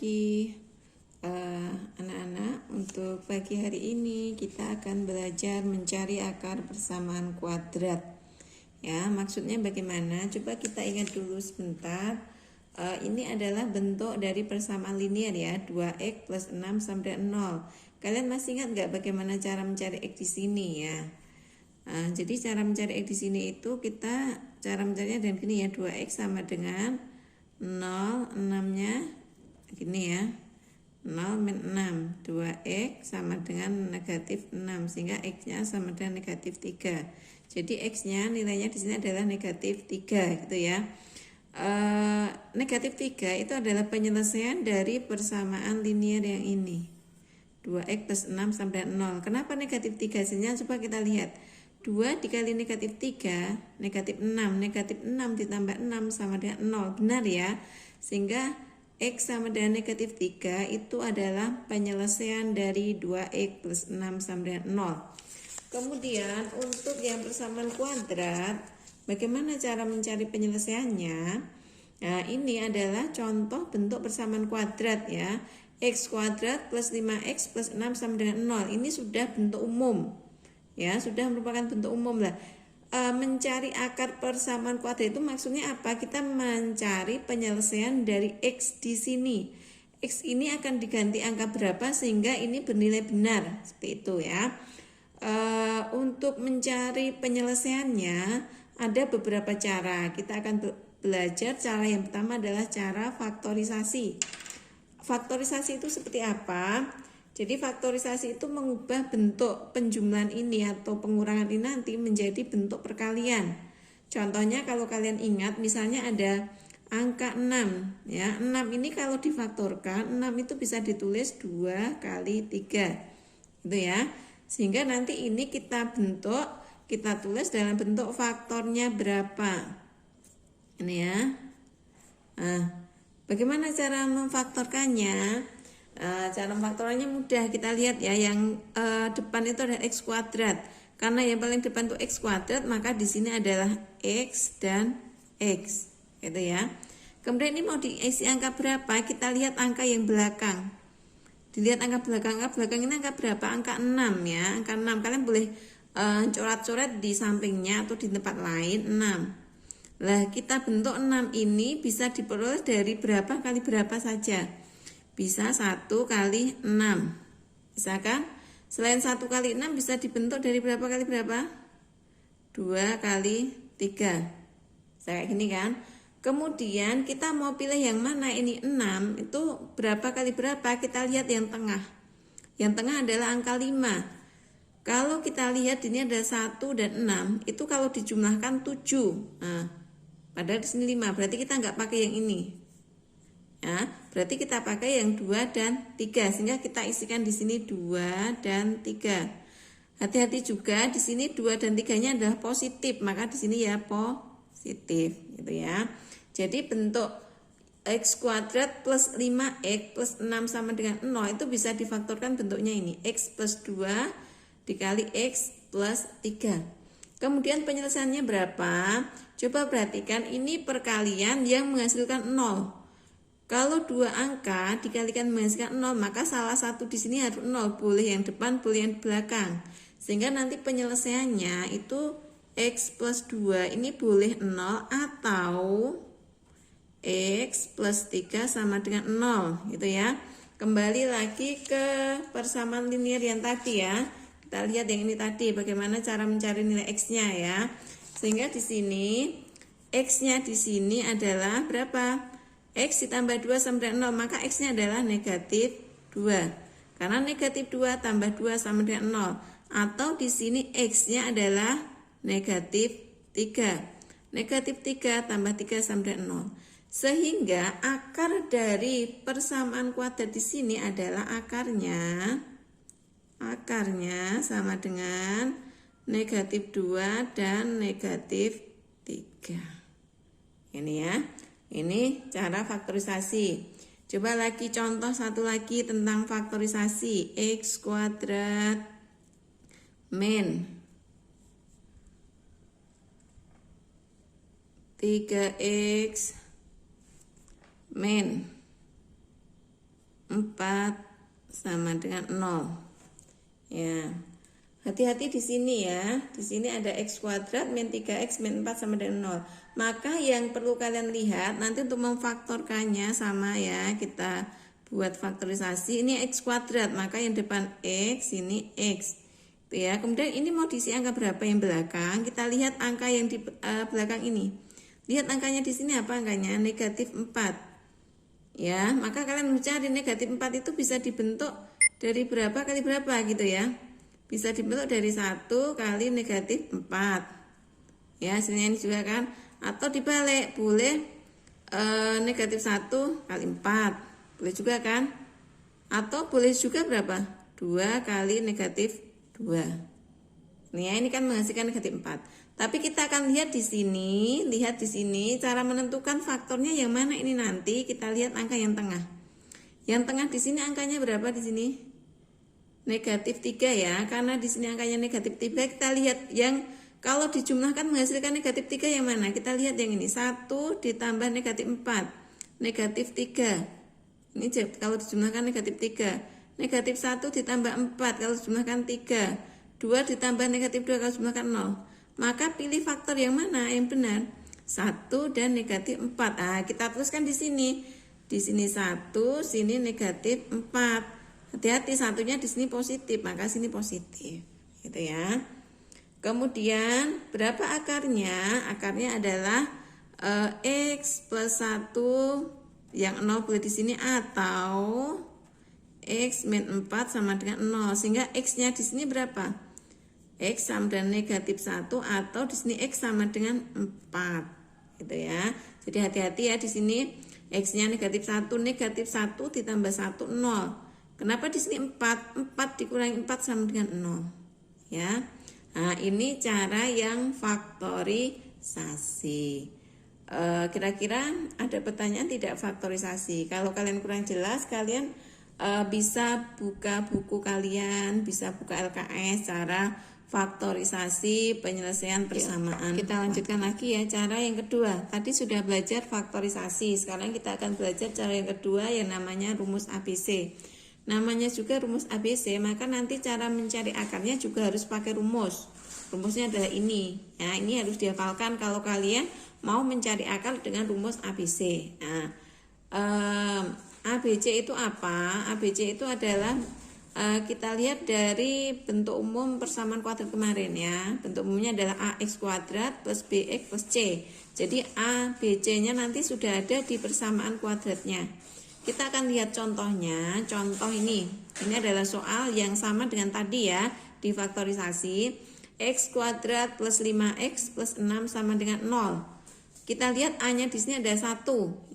pagi anak-anak. Untuk pagi hari ini kita akan belajar mencari akar persamaan kuadrat. Ya, maksudnya bagaimana? Coba kita ingat dulu sebentar. Ini adalah bentuk dari persamaan linear ya, 2x plus 6 sama dengan 0. Kalian masih ingat nggak bagaimana cara mencari x di sini ya? Jadi cara mencari x di sini itu kita cara mencarinya dengan gini ya, 2x sama dengan 0, 6-nya gini ya, 0 min 6, 2x sama dengan negatif 6, sehingga x-nya sama dengan negatif 3. Jadi x-nya nilainya di sini adalah negatif 3 gitu ya. Negatif 3 itu adalah penyelesaian dari persamaan linear yang ini, 2x plus 6 sama dengan 0. Kenapa negatif 3 hasilnya? Coba kita lihat, 2 dikali negatif 3 negatif 6, negatif 6 ditambah 6 sama dengan 0, benar ya. Sehingga x sama dengan negatif 3 itu adalah penyelesaian dari 2x plus 6 sama dengan 0. Kemudian untuk yang persamaan kuadrat, bagaimana cara mencari penyelesaiannya? Nah, ini adalah contoh bentuk persamaan kuadrat ya. X kuadrat plus 5x plus 6 sama dengan 0. Ini sudah bentuk umum. Ya, sudah merupakan bentuk umum lah. Mencari akar persamaan kuadrat itu maksudnya apa? Kita mencari penyelesaian dari x di sini. X ini akan diganti angka berapa sehingga ini bernilai benar, seperti itu ya. Untuk mencari penyelesaiannya ada beberapa cara. Kita akan belajar. Cara yang pertama adalah cara faktorisasi. Faktorisasi itu seperti apa? Jadi faktorisasi itu mengubah bentuk penjumlahan ini atau pengurangan ini nanti menjadi bentuk perkalian. Contohnya kalau kalian ingat misalnya ada angka 6 ya. 6 ini kalau difaktorkan 6 itu bisa ditulis 2 kali 3 gitu ya. Sehingga nanti ini kita tulis dalam bentuk faktornya berapa. Ini ya. Nah, bagaimana cara memfaktorkannya? Cara memfaktorkannya mudah, kita lihat ya, yang depan itu adalah x kuadrat. Karena yang paling depan itu x kuadrat, maka di sini adalah x dan x, gitu ya. Kemudian ini mau diisi angka berapa? Kita lihat angka yang belakang. Dilihat angka belakang ini angka berapa? Angka 6 ya, angka 6. Kalian boleh coret-coret di sampingnya atau di tempat lain 6. Lah, kita bentuk 6 ini bisa diperoleh dari berapa kali berapa saja. Bisa 1 kali 6. Bisa kan? Selain 1 kali 6 bisa dibentuk dari berapa kali berapa? 2 kali 3. Kayak gini kan? Kemudian kita mau pilih yang mana? Ini 6 itu berapa kali berapa? Kita lihat yang tengah. Yang tengah adalah angka 5. Kalau kita lihat ini ada 1 dan 6, itu kalau dijumlahkan 7. Nah, padahal di sini 5, berarti kita nggak pakai yang ini. Ya, berarti kita pakai yang 2 dan 3, sehingga kita isikan di sini 2 dan 3. Hati-hati juga di sini 2 dan 3-nya adalah positif, maka di sini ya positif gitu ya. Jadi bentuk x kuadrat plus 5x plus 6 sama dengan 0 itu bisa difaktorkan bentuknya ini, x plus 2 dikali x plus 3. Kemudian penyelesaiannya berapa? Coba perhatikan, ini perkalian yang menghasilkan 0. Kalau dua angka dikalikan menghasilkan 0, maka salah satu di sini harus 0, boleh yang depan, boleh yang belakang. Sehingga nanti penyelesaiannya itu x plus 2 ini boleh 0 atau x plus 3 sama dengan 0 gitu ya. Kembali lagi ke persamaan linear yang tadi ya. Kita lihat yang ini tadi, bagaimana cara mencari nilai x-nya ya. Sehingga di sini x-nya di sini adalah berapa? X ditambah 2 sama dengan 0, maka x-nya adalah negatif 2. Karena negatif 2 tambah 2 sama dengan 0. Atau di sini x-nya adalah negatif 3. Negatif 3 tambah 3 sama dengan 0. Sehingga akar dari persamaan kuadrat di sini adalah akarnya sama dengan negatif 2 dan negatif 3. Ini ya. Ini cara faktorisasi. Coba lagi contoh satu lagi tentang faktorisasi. X kuadrat min 3x min sama dengan 0. Ya. Hati-hati di sini ya. Di sini ada x kuadrat min 3x min 4 sama dengan 0. Maka yang perlu kalian lihat nanti untuk memfaktorkannya sama ya. Kita buat faktorisasi. Ini x kuadrat, maka yang depan x, ini x. Itu ya. Kemudian ini mau diisi angka berapa yang belakang? Kita lihat angka yang di belakang ini. Lihat angkanya di sini apa angkanya? Negatif 4. Ya, maka kalian mencari negatif 4 itu bisa dibentuk dari berapa kali berapa gitu ya. Bisa dibentuk dari 1 kali negatif 4. Ya, hasilnya ini juga kan. Atau dibalik, boleh negatif 1 kali 4. Boleh juga kan. Atau boleh juga berapa? 2 kali negatif 2. Nih ya, ini kan menghasilkan negatif 4. Tapi kita akan lihat di sini, cara menentukan faktornya yang mana ini nanti. Kita lihat angka yang tengah. Yang tengah di sini angkanya berapa di sini? Negatif 3 ya, karena di sini angkanya negatif 3. Kita lihat yang kalau dijumlahkan menghasilkan negatif 3 yang mana? Kita lihat yang ini, 1 ditambah negatif 4, negatif 3. Ini kalau dijumlahkan negatif 3. Negatif 1 ditambah 4 kalau dijumlahkan 3. 2 ditambah negatif 2 kalau dijumlahkan 0. Maka pilih faktor yang mana yang benar? 1 dan negatif 4. Nah, kita tuliskan di sini. Di sini 1, sini negatif 4. Hati-hati, satunya di sini positif, maka sini positif. Gitu ya. Kemudian berapa akarnya? Akarnya adalah x plus 1 yang 0 boleh di sini atau x min 4 sama dengan 0. Sehingga x-nya di sini berapa? X sama dengan negatif 1 atau di sini x sama dengan 4. Gitu ya. Jadi hati-hati ya di sini x-nya negatif 1 ditambah 1 0. Kenapa di sini 4? 4 dikurangi 4 sama dengan 0. Ya. Nah, ini cara yang faktorisasi. Kira-kira ada pertanyaan tidak faktorisasi? Kalau kalian kurang jelas, kalian bisa buka buku kalian, bisa buka LKS cara faktorisasi penyelesaian persamaan. Kita lanjutkan lagi ya cara yang kedua. Tadi sudah belajar faktorisasi. Sekarang kita akan belajar cara yang kedua yang namanya rumus ABC. Namanya juga rumus ABC, maka nanti cara mencari akarnya juga harus pakai rumus. Rumusnya adalah ini. Nah, ini harus dihafalkan kalau kalian mau mencari akar dengan rumus ABC. Nah, ABC itu apa? ABC itu adalah kita lihat dari bentuk umum persamaan kuadrat kemarin ya. Bentuk umumnya adalah AX kuadrat plus BX plus C. Jadi A, B, C-nya nanti sudah ada di persamaan kuadratnya. Kita akan lihat contohnya. Contoh ini adalah soal yang sama dengan tadi ya, difaktorisasi. X kuadrat plus 5x plus 6 sama dengan 0. Kita lihat A-nya di sini ada 1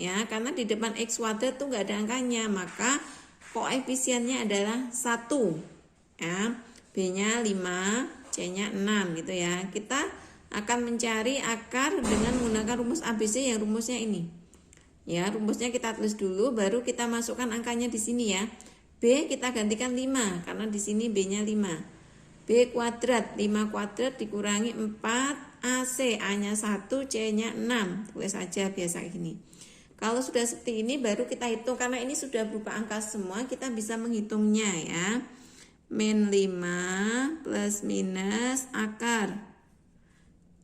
ya, karena di depan x kuadrat tuh nggak ada angkanya, maka koefisiennya adalah 1 ya. B-nya 5, C-nya 6 gitu ya. Kita akan mencari akar dengan menggunakan rumus ABC yang rumusnya ini. Ya, rumusnya kita tulis dulu, baru kita masukkan angkanya di sini ya. B kita gantikan 5 karena di sini B-nya 5. B kuadrat, 5 kuadrat dikurangi 4 AC, A-nya 1, C-nya 6. Tulis saja biasa gini. Kalau sudah seperti ini baru kita hitung, karena ini sudah berupa angka semua, kita bisa menghitungnya ya. Min 5 plus minus akar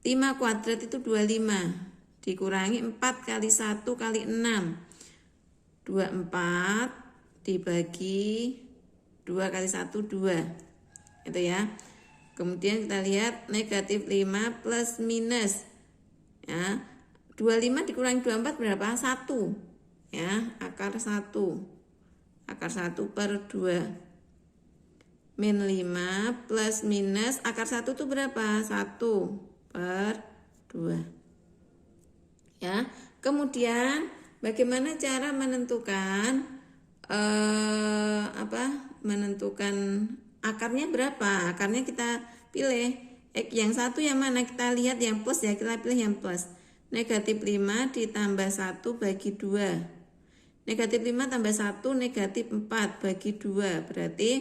5 kuadrat itu 25. Dikurangi 4 kali 1 kali 6. 24 dibagi 2 kali 1, 2. Itu ya. Kemudian kita lihat negatif 5 plus minus. Ya. 25 dikurangi 24 berapa? 1. Ya, akar 1. Akar 1 per 2. Min 5 plus minus akar 1 itu berapa? 1 per 2. Ya, kemudian bagaimana cara menentukan menentukan akarnya berapa? Akarnya kita pilih. Yang satu yang mana? Kita lihat yang plus ya, kita pilih yang plus. Negatif 5 ditambah 1 bagi 2. Negatif 5 tambah 1 negatif 4 bagi 2 berarti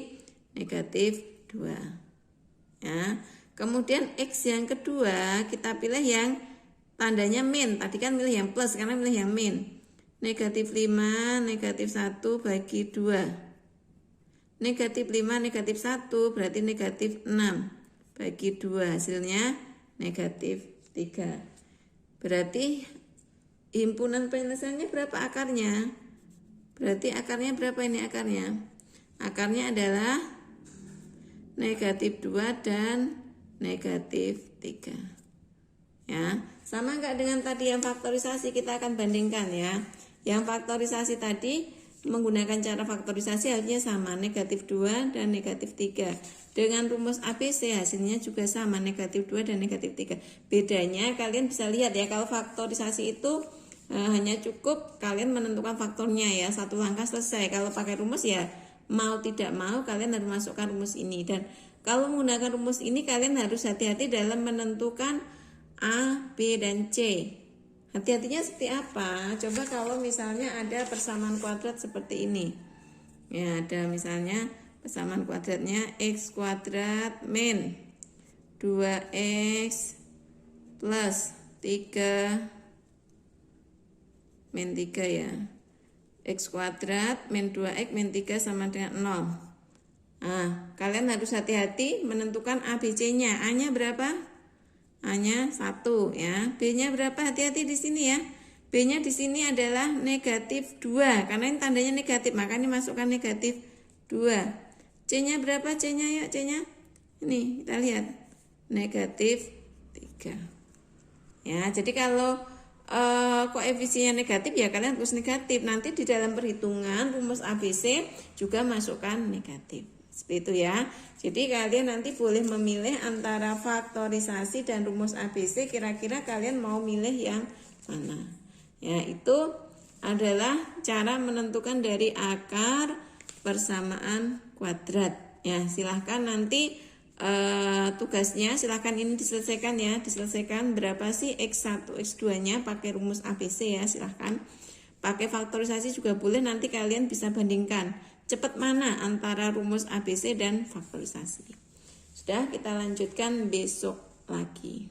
negatif 2. Ya. Kemudian X yang kedua kita pilih yang tandanya min. Tadi kan pilih yang plus, karena pilih yang min. negatif 5, negatif 1 bagi 2. Negatif 5, negatif 1 berarti negatif 6 bagi 2. Hasilnya negatif 3. Berarti himpunan penyelesaiannya berapa akarnya? Berarti akarnya berapa ini akarnya? Akarnya adalah negatif 2 dan negatif 3. Ya, sama enggak dengan tadi yang faktorisasi? Kita akan bandingkan ya. Yang faktorisasi tadi menggunakan cara faktorisasi harusnya sama, negatif 2 dan negatif 3. Dengan rumus ABC hasilnya juga sama, negatif 2 dan negatif 3. Bedanya kalian bisa lihat ya, kalau faktorisasi itu hanya cukup kalian menentukan faktornya ya, satu langkah selesai. Kalau pakai rumus ya mau tidak mau kalian harus masukkan rumus ini. Dan kalau menggunakan rumus ini kalian harus hati-hati dalam menentukan A, B, dan C. Hati-hatinya seperti apa? Coba kalau misalnya ada persamaan kuadrat seperti ini. Ya, ada misalnya persamaan kuadratnya x kuadrat min 2x plus 3 min 3 ya. X kuadrat min 2x min 3 sama dengan 0. Nah, kalian harus hati-hati menentukan A, B, C-nya. A-nya berapa? A-nya 1 ya. B-nya berapa? Hati-hati di sini ya. B-nya di sini adalah negatif 2 karena ini tandanya negatif, makanya masukkan negatif 2. C-nya berapa? C-nya yuk, C-nya. Ini kita lihat. Negatif 3. Ya, jadi kalau koefisiennya negatif ya kalian harus negatif. Nanti di dalam perhitungan rumus ABC juga masukkan negatif. Seperti itu ya. Jadi kalian nanti boleh memilih antara faktorisasi dan rumus ABC. Kira-kira kalian mau milih yang mana? Ya, itu adalah cara menentukan dari akar persamaan kuadrat. Ya, silahkan nanti tugasnya silahkan ini diselesaikan ya. Diselesaikan berapa sih X1, X2 nya pakai rumus ABC ya. Silahkan pakai faktorisasi juga boleh, nanti kalian bisa bandingkan cepat mana antara rumus ABC dan faktorisasi. Sudah, kita lanjutkan besok lagi.